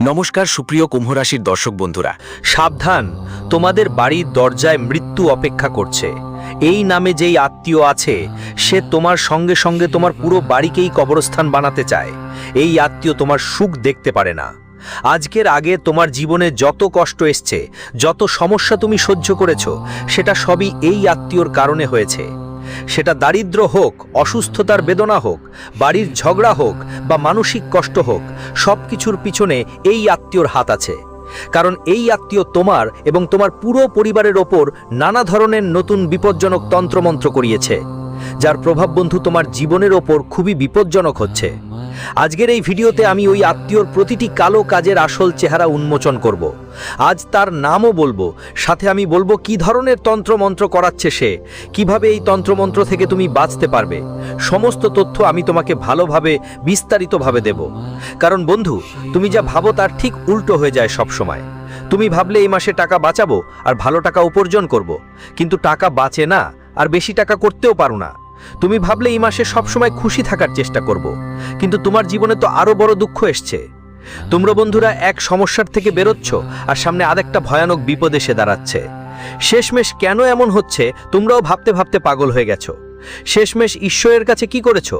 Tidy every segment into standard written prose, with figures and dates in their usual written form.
নমস্কার সুপ্রিয় কুম্ভ রাশির দর্শক বন্ধুরা। সাবধান, তোমাদের বাড়ির দরজায় মৃত্যু অপেক্ষা করছে। এই নামে যেই আত্মীয় আছে সে তোমার সঙ্গে সঙ্গে তোমার পুরো বাড়িকেই কবরস্থান বানাতে চায়। এই আত্মীয় তোমার সুখ দেখতে পারে না। আজকের আগে তোমার জীবনে যত কষ্ট এসছে, যত সমস্যা তুমি সহ্য করেছো, সেটা সবই এই আত্মীয়র কারণে হয়েছে। সেটা দারিদ্র্য হোক, অসুস্থতার বেদনা হোক, বাড়ির ঝগড়া হোক বা মানসিক কষ্ট হোক, সব কিছুর পিছনে এই আত্মীয়র হাত আছে। কারণ এই আত্মীয় তোমার এবং তোমার পুরো পরিবারের ওপর নানা ধরনের নতুন বিপজ্জনক তন্ত্রমন্ত্র করিয়েছে, যার প্রভাব বন্ধু তোমার জীবনের ওপর খুবই বিপজ্জনক হচ্ছে। আজকের এই ভিডিওতে আমি ওই আত্মীয়র প্রতিটি কালো কাজের আসল চেহারা উন্মোচন করব। আজ তার নামও বলবো, সাথে আমি বলবো কি ধরনের তন্ত্রমন্ত্র করাচ্ছে সে, কিভাবে এই তন্ত্রমন্ত্র থেকে তুমি বাঁচতে পারবে। সমস্ত তথ্য আমি তোমাকে ভালোভাবে বিস্তারিতভাবে দেব। কারণ বন্ধু, তুমি যা ভাবো তার ঠিক উল্টো হয়ে যায় সব সময়। তুমি ভাবলে এই মাসে টাকা বাঁচাবো আর ভালো টাকা উপার্জন করব, কিন্তু টাকা বাঁচে না আর বেশি টাকা করতেও পারো না। তুমি ভাবলে এই মাসে সবসময় খুশি থাকার চেষ্টা করব, কিন্তু তোমার জীবনে তো আরো বড় দুঃখ এসছে। তোমরা বন্ধুরা এক সমস্যার থেকে বেরোচ্ছ আর সামনে আরেকটা ভয়ানক বিপদ এসে দাঁড়াচ্ছে। শেষমেশ কেন এমন হচ্ছে তোমরাও ভাবতে ভাবতে পাগল হয়ে গেছো। শেষমেশ ঈশ্বরের কাছে কি করেছো?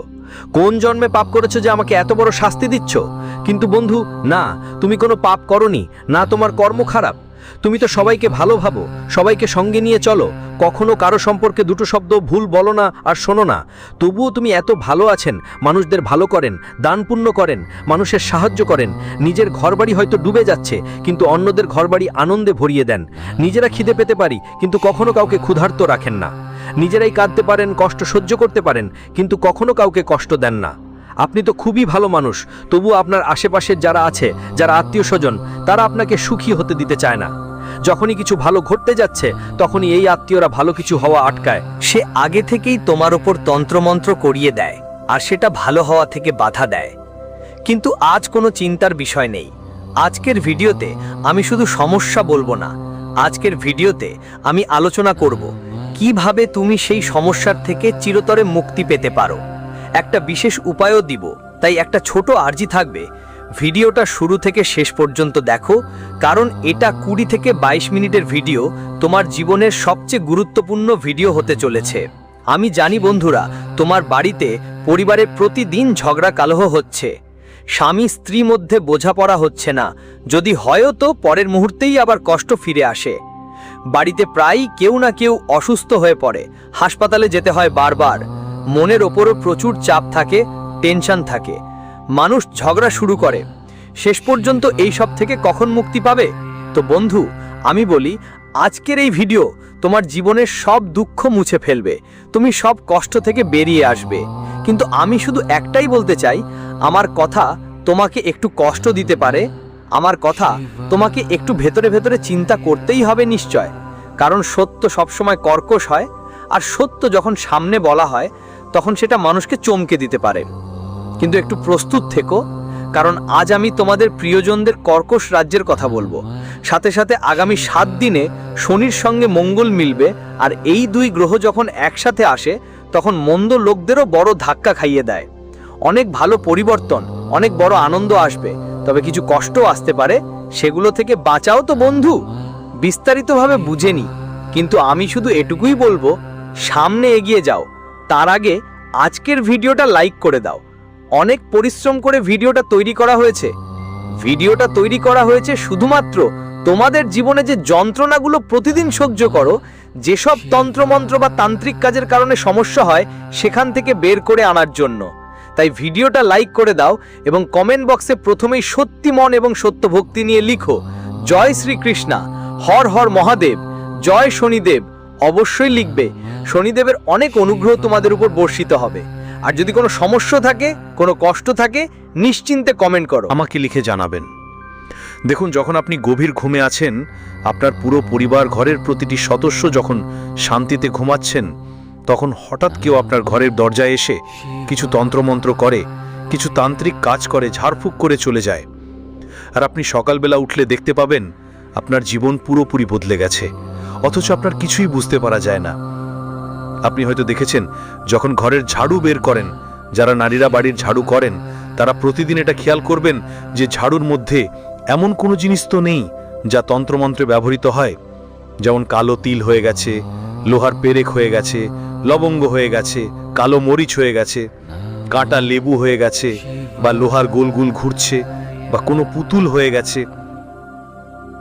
কোন জন্মে পাপ করেছো যে আমাকে এত বড় শাস্তি দিচ্ছ? কিন্তু বন্ধু না, তুমি কোনো পাপ করনি, না তোমার কর্ম খারাপ। তুমি তো সবাইকে ভালো ভাবো, সবাইকে সঙ্গে নিয়ে চলো, কখনো কারো সম্পর্কে দুটো শব্দ ভুল বলো না আর শোনো না। তবুও তুমি এত ভালো আছেন, মানুষদের ভালো করেন, দান পুণ্য করেন, মানুষের সাহায্য করেন। নিজের ঘরবাড়ি হয়তো ডুবে যাচ্ছে, কিন্তু অন্যদের ঘরবাড়ি আনন্দে ভরিয়ে দেন। নিজেরা খিদে পেতে পারি, কিন্তু কখনো কাউকে ক্ষুধার্ত রাখেন না। নিজেরাই কাঁদতে পারেন, কষ্ট সহ্য করতে পারেন, কিন্তু কখনো কাউকে কষ্ট দেন না। আপনি তো খুবই ভালো মানুষ, তবু আপনার আশেপাশের যারা আছে, যারা আত্মীয় স্বজন, তারা আপনাকে সুখী হতে দিতে চায় না। যখনই কিছু ভালো ঘটতে যাচ্ছে তখনই এই আত্মীয়রা ভালো কিছু হওয়া আটকায়। সে আগে থেকেই তোমার ওপর তন্ত্রমন্ত্র করিয়ে দেয় আর সেটা ভালো হওয়া থেকে বাধা দেয়। কিন্তু আজ কোনো চিন্তার বিষয় নেই। আজকের ভিডিওতে আমি শুধু সমস্যা বলবো না, আজকের ভিডিওতে আমি আলোচনা করব কিভাবে তুমি সেই সমস্যার থেকে চিরতরে মুক্তি পেতে পারো। একটা বিশেষ উপায়ও দিব, তাই একটা ছোট আর্জি থাকবে, ভিডিওটা শুরু থেকে শেষ পর্যন্ত দেখো, কারণ এটা 20 থেকে 22 মিনিটের ভিডিও, তোমার জীবনের সবচেয়ে গুরুত্বপূর্ণ ভিডিও হতে চলেছে। আমি জানি বন্ধুরা, তোমার বাড়িতে পরিবারে প্রতিদিন ঝগড়া কালহ হচ্ছে, স্বামী স্ত্রী মধ্যে বোঝাপড়া হচ্ছে না, যদি হয়ও তো পরের মুহূর্তেই আবার কষ্ট ফিরে আসে। বাড়িতে প্রায়ই কেউ না কেউ অসুস্থ হয়ে পড়ে, হাসপাতালে যেতে হয় বারবার, মনের ওপরও প্রচুর চাপ থাকে, টেনশন থাকে, মানুষ ঝগড়া শুরু করে। শেষ পর্যন্ত এই সব থেকে কখন মুক্তি পাবে? তো বন্ধু, আমি বলি আজকের এই ভিডিও তোমার জীবনের সব দুঃখ মুছে ফেলবে, তুমি সব কষ্ট থেকে বেরিয়ে আসবে। কিন্তু আমি শুধু একটাই বলতে চাই, আমার কথা তোমাকে একটু কষ্ট দিতে পারে, আমার কথা তোমাকে একটু ভেতরে ভেতরে চিন্তা করতেই হবে নিশ্চয়। কারণ সত্য সবসময় কর্কশ হয়, আর সত্য যখন সামনে বলা হয় তখন সেটা মানুষকে চমকে দিতে পারে। কিন্তু একটু প্রস্তুত থেকো, কারণ আজ আমি তোমাদের প্রিয়জনদের কর্কশ রাজ্যের কথা বলবো। সাথে সাথে আগামী 7 দিনে শনির সঙ্গে মঙ্গল মিলবে, আর এই দুই গ্রহ যখন একসাথে আসে তখন মন্দ লোকদেরও বড় ধাক্কা খাইয়ে দেয়। অনেক ভালো পরিবর্তন, অনেক বড় আনন্দ আসবে, তবে কিছু কষ্টও আসতে পারে, সেগুলো থেকে বাঁচাও তো বন্ধু। বিস্তারিতভাবে বুঝে নি, কিন্তু আমি শুধু এটুকুই বলবো, সামনে এগিয়ে যাও। তার আগে আজকের ভিডিওটা লাইক করে দাও। অনেক পরিশ্রম করে ভিডিওটা তৈরি করা হয়েছে শুধুমাত্র তোমাদের জীবনে যে যন্ত্রণাগুলো প্রতিদিন সহ্য করো, যেসব তন্ত্রমন্ত্র বা তান্ত্রিক কাজের কারণে সমস্যা হয়, সেখান থেকে বের করে আনার জন্য। তাই ভিডিওটা লাইক করে দাও এবং কমেন্ট বক্সে প্রথমেই সত্যি মন এবং সত্য ভক্তি নিয়ে লিখো, জয় শ্রীকৃষ্ণা, হর হর মহাদেব, জয় শনিদেব। অবশ্যই লিখবে, শনিদেবের অনেক অনুগ্রহ তোমাদের উপর বর্ষিত হবে। আর যদি কোনো সমস্যা থাকে, কোনো কষ্ট থাকে, নিশ্চিন্তে কমেন্ট করো, আমাকে লিখে জানাবেন। দেখুন, যখন আপনি গভীর ঘুমে আছেন, আপনার পুরো পরিবার, ঘরের প্রতিটি সদস্য যখন শান্তিতে ঘুমাচ্ছেন, তখন হঠাৎ কেউ আপনার ঘরের দরজায় এসে কিছু তন্ত্রমন্ত্র করে, কিছু তান্ত্রিক কাজ করে, ঝাড়ফুঁক করে চলে যায়। আর আপনি সকালবেলা উঠলে দেখতে পাবেন আপনার জীবন পুরোপুরি বদলে গেছে, অথচ আপনার কিছুই বুঝতে পারা যায় না। আপনি হয়তো দেখেছেন, যখন ঘরের ঝাড়ু বের করেন, যারা নারীরা বাড়ির ঝাড়ু করেন তারা প্রতিদিন এটা খেয়াল করবেন যে ঝাড়ুর মধ্যে এমন কোনো জিনিস তো নেই যা তন্ত্রমন্ত্রে ব্যবহৃত হয়, যেমন কালো তিল হয়ে গেছে, লোহার পেরেক হয়ে গেছে, লবঙ্গ হয়ে গেছে, কালো মরিচ হয়ে গেছে, কাঁটা লেবু হয়ে গেছে, বা লোহার গোল গোল ঘুরছে, বা কোনো পুতুল হয়ে গেছে।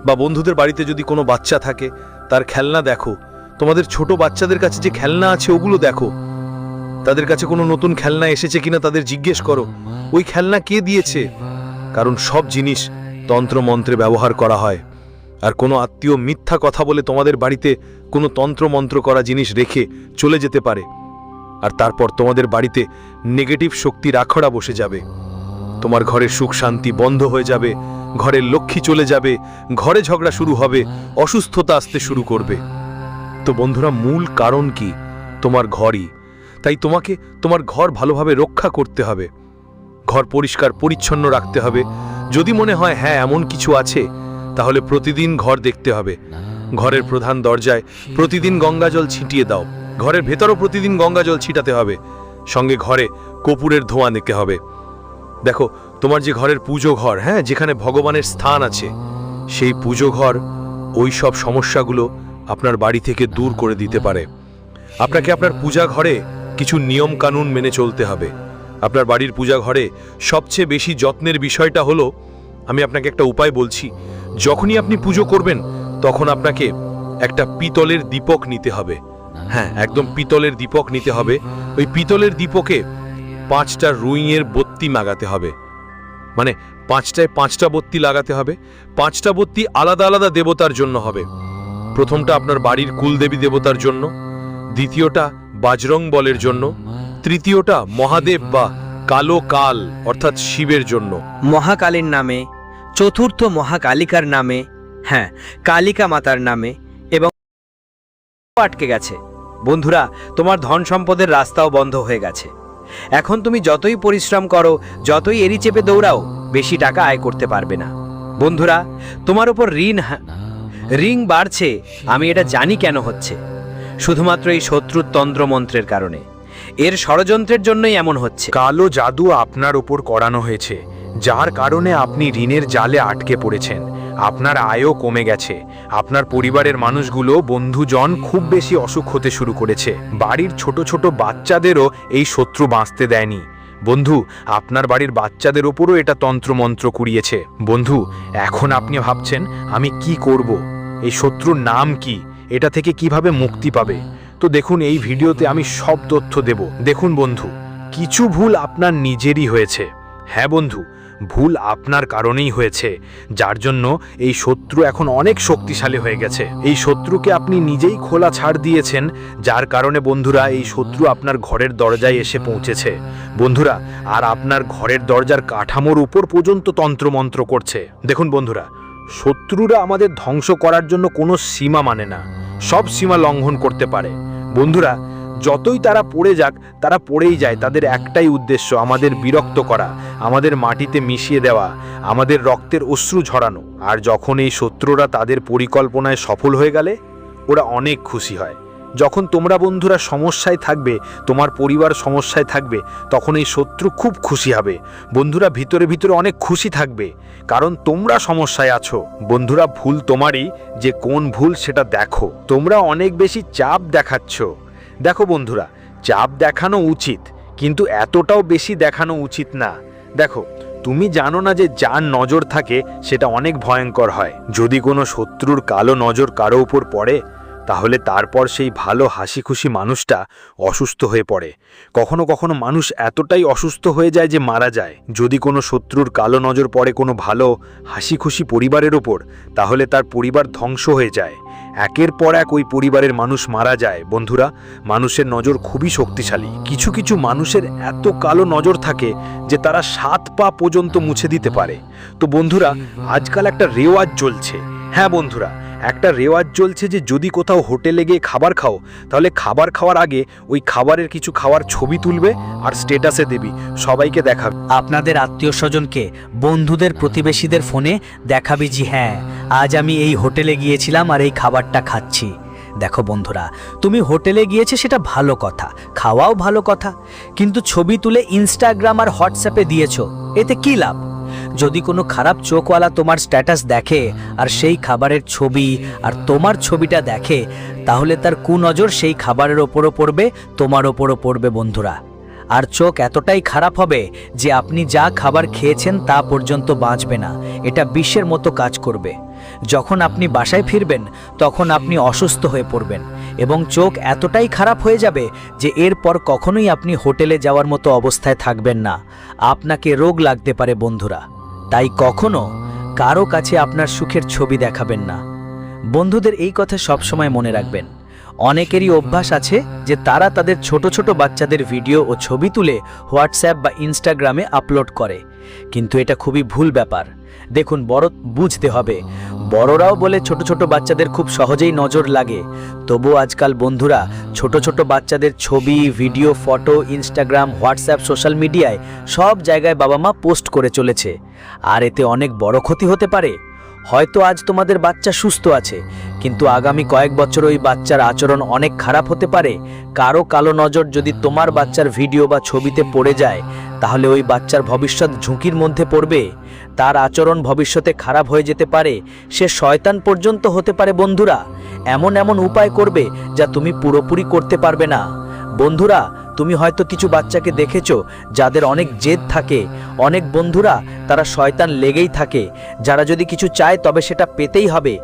বা বন্ধুদের বাড়িতে যদি কোনো বাচ্চা থাকে, তার খেলনা দেখো। তোমাদের ছোট বাচ্চাদের কাছে যে খেলনা আছে ওগুলো দেখো। তাদের কাছে কোনো নতুন খেলনা এসেছে কিনা তাদের জিজ্ঞেস করো, ওই খেলনা কে দিয়েছে। কারণ সব জিনিস তন্ত্রমন্ত্রে ব্যবহার করা হয়। আর কোনো আত্মীয় মিথ্যা কথা বলে তোমাদের বাড়িতে কোনো তন্ত্রমন্ত্র করা জিনিস রেখে চলে যেতে পারে, আর তারপর তোমাদের বাড়িতে নেগেটিভ শক্তির আখড়া বসে যাবে। তোমার ঘরের সুখ শান্তি বন্ধ হয়ে যাবে, ঘরের লক্ষ্মী চলে যাবে, ঘরে ঝগড়া শুরু হবে, অসুস্থতা আসতে শুরু করবে। তো বন্ধুরা, মূল কারণ কি? তোমার ঘরই। তাই তোমাকে তোমার ঘর ভালোভাবে রক্ষা করতে হবে, ঘর পরিষ্কার পরিচ্ছন্ন রাখতে হবে। যদি মনে হয় হ্যাঁ এমন কিছু আছে, তাহলে প্রতিদিন ঘর দেখতে হবে। ঘরের প্রধান দরজায় প্রতিদিন গঙ্গাজল ছিটিয়ে দাও, ঘরের ভেতরও প্রতিদিন গঙ্গাজল ছিটাতে হবে, সঙ্গে ঘরে কর্পূরের ধোঁয়া নিতে হবে। দেখো, তোমার যে ঘরের পুজো ঘর, হ্যাঁ, যেখানে ভগবানের স্থান আছে, সেই পুজো ঘর ওই সব সমস্যাগুলো আপনার বাড়ি থেকে দূর করে দিতে পারে। আপনাকে আপনার পূজা ঘরে কিছু নিয়ম কানুন মেনে চলতে হবে। আপনার বাড়ির পূজা ঘরে সবচেয়ে বেশি যত্নের বিষয়টা হলো, আমি আপনাকে একটা উপায় বলছি। যখনই আপনি পুজো করবেন, তখন আপনাকে একটা পিতলের দীপক নিতে হবে। হ্যাঁ, একদম পিতলের দীপক নিতে হবে। ওই পিতলের দীপকে 5টা রুইয়ের বত্তি লাগাতে হবে, মানে 5টায় 5টা বত্তি লাগাতে হবে। 5টা বত্তি আলাদা আলাদা দেবতার জন্য হবে। প্রথমটা আপনার বাড়ির কুলদেবী দেবতার জন্য, দ্বিতীয়টা বাজরং বলের জন্য, তৃতীয়টা মহাদেব বা কালো কাল অর্থাৎ শিবের জন্য। মহাকালীর নামে, চতুর্থ মহাকালিকার নামে, হ্যাঁ, কালিকা মাতার নামে, এবং আটকে গেছে। বন্ধুরা, তোমার ধন সম্পদের রাস্তাও বন্ধ হয়ে গেছে। এখন তুমি যতই পরিশ্রম করো, যতই এড়ি চেপে দৌড়াও, বেশি টাকা আয় করতে পারবে না। বন্ধুরা, তোমার উপর ঋণ বাড়ছে। আমি এটা জানি কেন হচ্ছে। শুধুমাত্র এই শত্রুর তন্ত্রমন্ত্রের কারণে, এর ষড়যন্ত্রের জন্যই এমন হচ্ছে। কালো জাদু আপনার উপর করানো হয়েছে, যার কারণে আপনি ঋণের জালে আটকে পড়েছেন। আপনার আয়ও কমে গেছে। আপনার পরিবারের মানুষগুলো, বন্ধুজন খুব বেশি অসুখ হতে শুরু করেছে। বাড়ির ছোট ছোট বাচ্চাদেরও এই শত্রু বাঁচতে দেয়নি। বন্ধু, আপনার বাড়ির বাচ্চাদের ওপরও এটা তন্ত্রমন্ত্র কুড়িয়েছে। বন্ধু, এখন আপনি ভাবছেন আমি কি করব, এই শত্রুর নাম কি, এটা থেকে কিভাবে মুক্তি পাবে। তো দেখুন, এই ভিডিওতে আমি সব তথ্য দেব। দেখুন বন্ধু, কিছু ভুল আপনার নিজেরই হয়েছে। হ্যাঁ বন্ধু, ভুল আপনার কারণেই হয়েছে, যার জন্য এই শত্রু এখন অনেক শক্তিশালী হয়ে গেছে। এই শত্রুকে আপনি নিজেই খোলা ছাড় দিয়েছেন, যার কারণে বন্ধুরা এই শত্রু আপনার ঘরের দরজায় এসে পৌঁছেছে। বন্ধুরা, আর আপনার ঘরের দরজার কাঠামোর উপর পর্যন্ত তন্ত্রমন্ত্র করছে। দেখুন বন্ধুরা, শত্রুরা আমাদের ধ্বংস করার জন্য কোনো সীমা মানে না, সব সীমা লঙ্ঘন করতে পারে। বন্ধুরা, যতই তারা পড়ে যাক, তারা পড়েই যায়। তাদের একটাই উদ্দেশ্য, আমাদের বিরক্ত করা, আমাদের মাটিতে মিশিয়ে দেওয়া, আমাদের রক্তের অশ্রু ঝরানো। আর যখন এই শত্রুরা তাদের পরিকল্পনায় সফল হয়ে গেলে, ওরা অনেক খুশি হয়। যখন তোমরা বন্ধুরা সমস্যায় থাকবে, তোমার পরিবার সমস্যায় থাকবে, তখন এই শত্রু খুব খুশি হবে। বন্ধুরা, ভিতরে ভিতরে অনেক খুশি থাকবে, কারণ তোমরা সমস্যায় আছো। বন্ধুরা, ভুল তোমারই, যে কোন ভুল সেটা দেখো। তোমরা অনেক বেশি চাপ দেখাচ্ছ। দেখো বন্ধুরা, চাপ দেখানো উচিত, কিন্তু এতটাও বেশি দেখানো উচিত না। দেখো, তুমি জানো না যে যার নজর থাকে সেটা অনেক ভয়ঙ্কর হয়। যদি কোনো শত্রুর কালো নজর কারো উপর পড়ে, তাহলে তারপর সেই ভালো হাসি খুশি মানুষটা অসুস্থ হয়ে পড়ে। কখনো কখনো মানুষ এতটাই অসুস্থ হয়ে যায় যে মারা যায়। যদি কোনো শত্রুর কালো নজর পড়ে কোনো ভালো হাসি খুশি পরিবারের ওপর, তাহলে তার পরিবার ধ্বংস হয়ে যায়। একের পর এক ওই পরিবারের মানুষ মারা যায়। বন্ধুরা, মানুষের নজর খুবই শক্তিশালী। কিছু কিছু মানুষের এত কালো নজর থাকে যে তারা 7 পা পর্যন্ত মুছে দিতে পারে। তো বন্ধুরা, আজকাল একটা রেওয়াজ চলছে। হ্যাঁ বন্ধুরা, একটা রেওয়াজ চলছে যে যদি কোথাও হোটেলে গিয়ে খাবার খাও, তাহলে খাবার খাওয়ার আগে ওই খাবারের কিছু খাওয়ার ছবি তুলবে আর স্ট্যাটাসে দেবি, সবাইকে দেখাবে। আপনাদের আত্মীয় স্বজনকে, বন্ধুদের, প্রতিবেশীদের ফোনে দেখাবি যে হ্যাঁ, আজ আমি এই হোটেলে গিয়েছিলাম আর এই খাবারটা খাচ্ছি। দেখো বন্ধুরা, তুমি হোটেলে গিয়েছে সেটা ভালো কথা, খাওয়াও ভালো কথা, কিন্তু ছবি তুলে ইনস্টাগ্রাম আর হোয়াটসঅ্যাপে দিয়েছো, এতে কি লাভ? যদি কোনো খারাপ চোখওয়ালা তোমার স্ট্যাটাস দেখে আর সেই খাবারের ছবি আর তোমার ছবিটা দেখে, তাহলে তার কুনজর সেই খাবারের ওপরও পড়বে, তোমার ওপরও পড়বে বন্ধুরা। আর চোখ এতটাই খারাপ হবে যে আপনি যা খাবার খেয়েছেন তা পর্যন্ত বাঁচবে না, এটা বিষের মতো কাজ করবে। যখন আপনি বাসায় ফিরবেন তখন আপনি অসুস্থ হয়ে পড়বেন এবং চোখ এতটাই খারাপ হয়ে যাবে যে এরপর কখনোই আপনি হোটেলে যাওয়ার মতো অবস্থায় থাকবেন না, আপনাকে রোগ লাগতে পারে বন্ধুরা। তাই কখনো কারো কাছে আপনার সুখের ছবি দেখাবেন না। বন্ধুদের এই কথা সবসময় মনে রাখবেন। অনেকেরই অভ্যাস আছে যে তারা তাদের ছোট ছোট বাচ্চাদের ভিডিও ও ছবি তুলে হোয়াটসঅ্যাপ বা ইনস্টাগ্রামে আপলোড করে, কিন্তু এটা খুবই ভুল ব্যাপার। দেখুন, বুঝতে হবে, বড়রাও বলে ছোট ছোট বাচ্চাদের খুব সহজেই নজর লাগে, তবুও আজকাল বন্ধুরা ছোট ছোট বাচ্চাদের ছবি, video, photo Instagram, WhatsApp, social মিডিয়ায় সব জায়গায় বাবা মা পোস্ট করে চলেছে। আর এতে অনেক বড় ক্ষতি হতে পারে। হয়তো আজ তোমাদের বাচ্চা সুস্থ আছে, কিন্তু আগামী কয়েক বছর ওই বাচ্চার আচরণ অনেক খারাপ হতে পারে। কারো কালো নজর যদি তোমার বাচ্চার ভিডিও বা ছবিতে পড়ে যায়, তাহলে ওই বাচ্চার ভবিষ্যৎ ঝুঁকির মধ্যে পড়বে। তার আচরণ ভবিষ্যতে খারাপ হয়ে যেতে পারে, সে শয়তান পর্যন্ত হতে পারে বন্ধুরা। এমন এমন উপায় করবে যা তুমি পুরোপুরি করতে পারবে না। বন্ধুরা, তুমি হয়তো কিছু বাচ্চাকে দেখেছো যাদের অনেক জেদ থাকে। অনেক বন্ধুরা তারা শয়তান লেগেই থাকে, যারা যদি কিছু চায় তবে সেটা পেতেই হবে,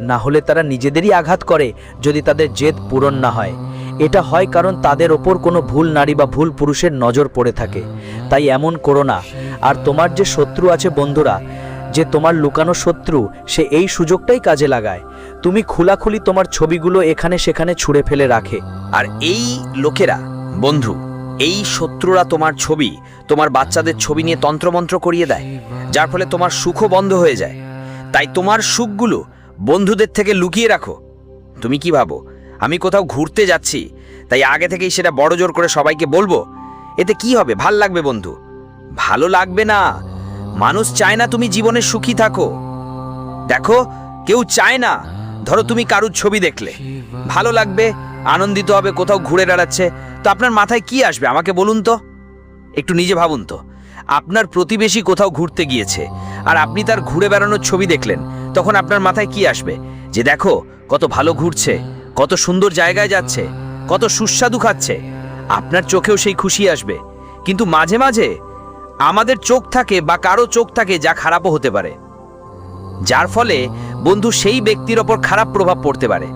না হলে তারা নিজেদেরই আঘাত করে যদি তাদের জেদ পূরণ না হয়। এটা হয় কারণ তাদের ওপর কোনো ভুল নারী বা ভুল পুরুষের নজর পড়ে থাকে। তাই এমন করো না। আর তোমার যে শত্রু আছে বন্ধুরা, যে তোমার লুকানো শত্রু, সে এই সুযোগটাই কাজে লাগায়। তুমি খোলাখুলি তোমার ছবিগুলো এখানে সেখানে ছুঁড়ে ফেলে রাখে। আর এই লোকেরা বন্ধু, এই শত্রুরা তোমার ছবি, তোমার বাচ্চাদের ছবি নিয়ে তন্ত্রমন্ত্র করিয়ে দেয়, যার ফলে তোমার সুখও বন্ধ হয়ে যায়। তাই তোমার সুখগুলো বন্ধুদের থেকে লুকিয়ে রাখো। তুমি কি ভাবো আমি কোথাও ঘুরতে যাচ্ছি, তাই আগে থেকেই সেটা বড় জোর করে সবাইকে বলবো? এতে কি হবে? ভাল লাগবে বন্ধু? ভালো লাগবে না। মানুষ চায় না তুমি জীবনে সুখী থাকো। দেখো, কেউ চায় না। ধরো তুমি কারুর ছবি দেখলে, ভালো লাগবে, আনন্দিত হবে, কোথাও ঘুরে বেড়াচ্ছে, তো আপনার মাথায় কি আসবে আমাকে বলুন তো? একটু নিজে ভাবুন তো। আপনার প্রতিবেশী কোথাও ঘুরতে গিয়েছে আর আপনি তার ঘুরে বেড়ানোর ছবি দেখলেন, তখন আপনার মাথায় কি আসবে? যে দেখো কত ভালো ঘুরছে, কত সুন্দর জায়গায় যাচ্ছে, কত সুস্বাদু খাচ্ছে। আপনার চোখেও সেই খুশি আসবে। কিন্তু মাঝে মাঝে আমাদের চোখ থাকে বা কারো চোখ থাকে যা খারাপও হতে পারে, যার ফলে বন্ধু সেই ব্যক্তির ওপর খারাপ প্রভাব পড়তে পারে।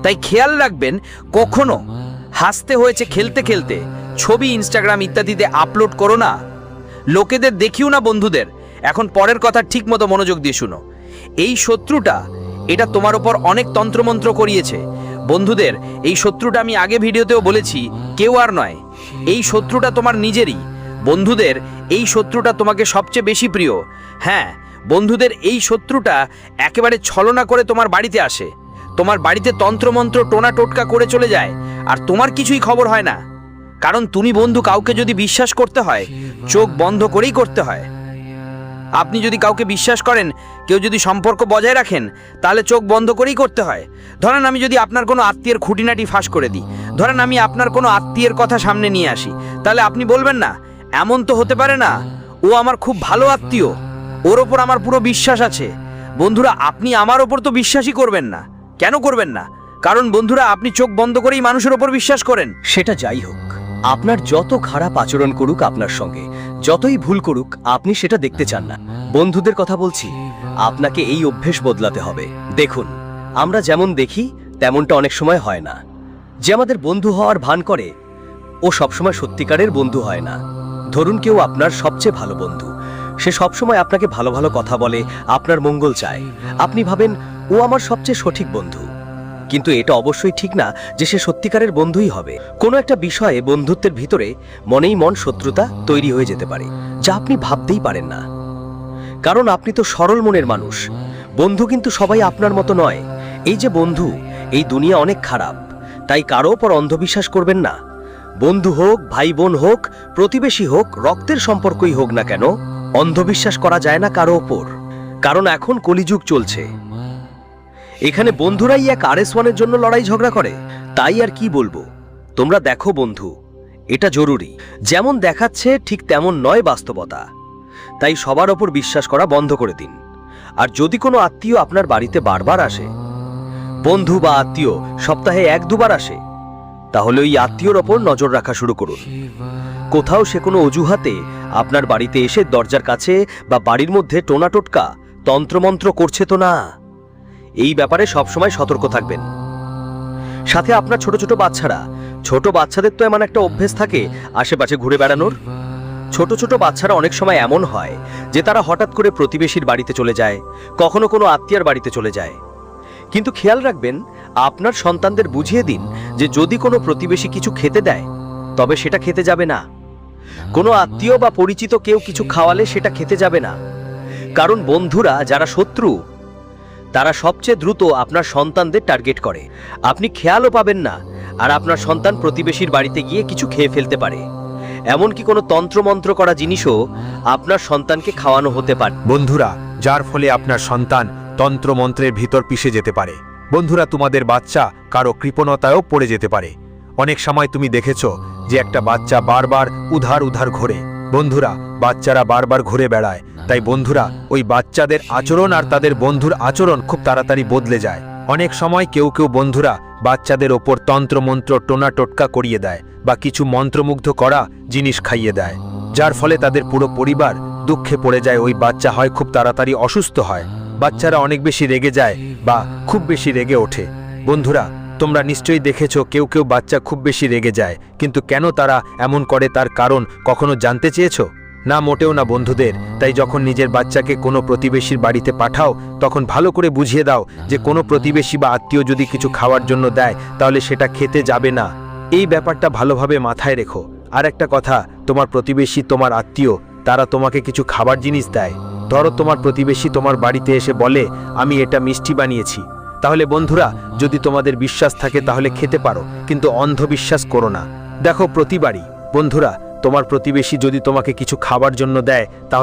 তাই খেয়াল রাখবেন, কখনো হাসতে হয়েছে খেলতে খেলতে ছবি ইনস্টাগ্রাম ইত্যাদিতে আপলোড করো না। লোকেদের দেখিও না বন্ধুদের। এখন পরের কথা ঠিক মতো মনোযোগ দিয়ে শুনো। এই শত্রুটা, এটা তোমার ওপর অনেক তন্ত্রমন্ত্র করিয়েছে। বন্ধুদের, এই শত্রুটা আমি আগে ভিডিওতেও বলেছি, কেউ আর নয়, এই শত্রুটা তোমার নিজেরই। বন্ধুদের, এই শত্রুটা তোমাকে সবচেয়ে বেশি প্রিয়। হ্যাঁ বন্ধুদের, এই শত্রুটা একেবারে ছলনা করে তোমার বাড়িতে আসে, তোমার বাড়িতে তন্ত্রমন্ত্র টোনা টোটকা করে চলে যায়, আর তোমার কিছুই খবর হয় না। কারণ তুমি বন্ধু কাউকে যদি বিশ্বাস করতে হয়, চোখ বন্ধ করেই করতে হয়। আপনি যদি কাউকে বিশ্বাস করেন, কেউ যদি সম্পর্ক বজায় রাখেন, তাহলে চোখ বন্ধ করেই করতে হয়। ধরেন আমি যদি আপনার কোনো আত্মীয়ের খুঁটিনাটি ফাঁস করে দিই, ধরেন আমি আপনার কোনো আত্মীয়ের কথা সামনে নিয়ে আসি, তাহলে আপনি বলবেন না এমন তো হতে পারে না, ও আমার খুব ভালো আত্মীয়, ওর ওপর আমার পুরো বিশ্বাস আছে। বন্ধুরা, আপনি আমার ওপর তো বিশ্বাসই করবেন না। কেন করবেন না? কারণ বন্ধুরা, আপনি চোখ বন্ধ করেই মানুষের ওপর বিশ্বাস করেন। সেটা যাই হোক, আপনার যত খারাপ আচরণ করুক আপনার সঙ্গে, যতই ভুল করুক, আপনি সেটা দেখতে চান না। বন্ধুদের কথা বলছি, আপনাকে এই অভ্যেস বদলাতে হবে। দেখুন, আমরা যেমন দেখি তেমনটা অনেক সময় হয় না। যে আমাদের বন্ধু হওয়ার ভান করে, ও সবসময় সত্যিকারের বন্ধু হয় না। ধরুন কেউ আপনার সবচেয়ে ভালো বন্ধু, সে সবসময় আপনাকে ভালো ভালো কথা বলে, আপনার মঙ্গল চায়। আপনি ভাবেন ও আমার সবচেয়ে সঠিক বন্ধু, কিন্তু এটা অবশ্যই ঠিক না যে সে সত্যিকারের বন্ধুই হবে। কোনো একটা বিষয়ে বন্ধুত্বের ভিতরে মনেই মন শত্রুতা তৈরি হয়ে যেতে পারে, যা আপনি ভাবতেই পারেন না। কারণ আপনি তো সরল মনের মানুষ। বন্ধু কিন্তু সবাই আপনার মতো নয়। এই যে বন্ধু, এই দুনিয়া অনেক খারাপ, তাই কারো ওপর অন্ধবিশ্বাস করবেন না। বন্ধু হোক, ভাই বোন হোক, প্রতিবেশী হোক, রক্তের সম্পর্কই হোক না কেন, অন্ধবিশ্বাস করা যায় না কারো ওপর। কারণ এখন কলিযুগ চলছে, এখানে বন্ধুরাই এক RS1-এর জন্য লড়াই ঝগড়া করে। তাই আর কি বলবো, তোমরা দেখো বন্ধু, এটা জরুরি। যেমন দেখাচ্ছে ঠিক তেমন নয় বাস্তবতা। তাই সবার ওপর বিশ্বাস করা বন্ধ করে দিন। আর যদি কোনো আত্মীয় আপনার বাড়িতে বারবার আসে, বন্ধু বা আত্মীয় সপ্তাহে 1-2 বার আসে, তাহলে ওই আত্মীয়র ওপর নজর রাখা শুরু করুন। কোথাও সে কোনো অজুহাতে আপনার বাড়িতে এসে দরজার কাছে বা বাড়ির মধ্যে টোনাটোটকা তন্ত্রমন্ত্র করছে তো না। এই ব্যাপারে সবসময় সতর্ক থাকবেন। সাথে আপনার ছোট ছোট বাচ্চাদের তো এমন একটা অভ্যেস থাকে আশেপাশে ঘুরে বেড়ানোর। ছোট ছোট বাচ্চারা অনেক সময় এমন হয় যে তারা হঠাৎ করে প্রতিবেশীর বাড়িতে চলে যায়, কখনো কোনো আত্মীয়ার বাড়িতে চলে যায়। কিন্তু খেয়াল রাখবেন, আপনার সন্তানদের বুঝিয়ে দিন যে যদি কোনো প্রতিবেশী কিছু খেতে দেয় তবে সেটা খেতে যাবে না। কোনো আত্মীয় বা পরিচিত কেউ কিছু খাওয়ালে সেটা খেতে যাবে না। কারণ বন্ধুরা যারা শত্রু, তারা সবচেয়ে দ্রুত আপনার সন্তানদের টার্গেট করে। আপনি খেয়ালও পাবেন না, আর আপনার সন্তান প্রতিবেশীর বাড়িতে গিয়ে কিছু খেয়ে ফেলতে পারে। এমনকি কোনো তন্ত্রমন্ত্র করা জিনিসও আপনার সন্তানকে খাওয়ানো হতে পারে। বন্ধুরা, যার ফলে আপনার সন্তান তন্ত্রমন্ত্রের ভিতর পিষে যেতে পারে। বন্ধুরা, তোমাদের বাচ্চা কারো কৃপণতায়ও পড়ে যেতে পারে। অনেক সময় তুমি দেখেছ যে একটা বাচ্চা বারবার উধার ঘোরে। বন্ধুরা, বাচ্চারা বারবার ঘুরে বেড়ায়, তাই বন্ধুরা ওই বাচ্চাদের আচরণ আর তাদের বন্ধুর আচরণ খুব তাড়াতাড়ি বদলে যায়। অনেক সময় কেউ বন্ধুরা বাচ্চাদের ওপর তন্ত্রমন্ত্র টোনা টোটকা করিয়ে দেয় বা কিছু মন্ত্রমুগ্ধ করা জিনিস খাইয়ে দেয়, যার ফলে তাদের পুরো পরিবার দুঃখে পড়ে যায়। ওই বাচ্চা হয় খুব তাড়াতাড়ি অসুস্থ হয়, বাচ্চারা অনেক বেশি রেগে যায় বা খুব বেশি রেগে ওঠে। বন্ধুরা, তোমরা নিশ্চয়ই দেখেছ কেউ বাচ্চা খুব বেশি রেগে যায়, কিন্তু কেন তারা এমন করে তার কারণ কখনো জানতে চেয়েছো? না, মোটেও না বন্ধুদের। তাই যখন নিজের বাচ্চাকে কোনো প্রতিবেশীর বাড়িতে পাঠাও, তখন ভালো করে বুঝিয়ে দাও যে কোনো প্রতিবেশী বা আত্মীয় যদি কিছু খাওয়ার জন্য দেয় তাহলে সেটা খেতে যাবে না। এই ব্যাপারটা ভালোভাবে মাথায় রেখো। আর একটা কথা, তোমার প্রতিবেশী, তোমার আত্মীয়, তারা তোমাকে কিছু খাবার জিনিস দেয়। ধরো তোমার প্রতিবেশী তোমার বাড়িতে এসে বলে, আমি এটা মিষ্টি বানিয়েছি। তাহলে বন্ধুরা, যদি তোমাদের বিশ্বাস থাকে তাহলে খেতে পারো, কিন্তু অন্ধবিশ্বাস করো না। দেখো, প্রতিবারই বন্ধুরা তোমার প্রতিবেশী যদি তোমাকে কিছু খাবার জন্য দেয় তাহলে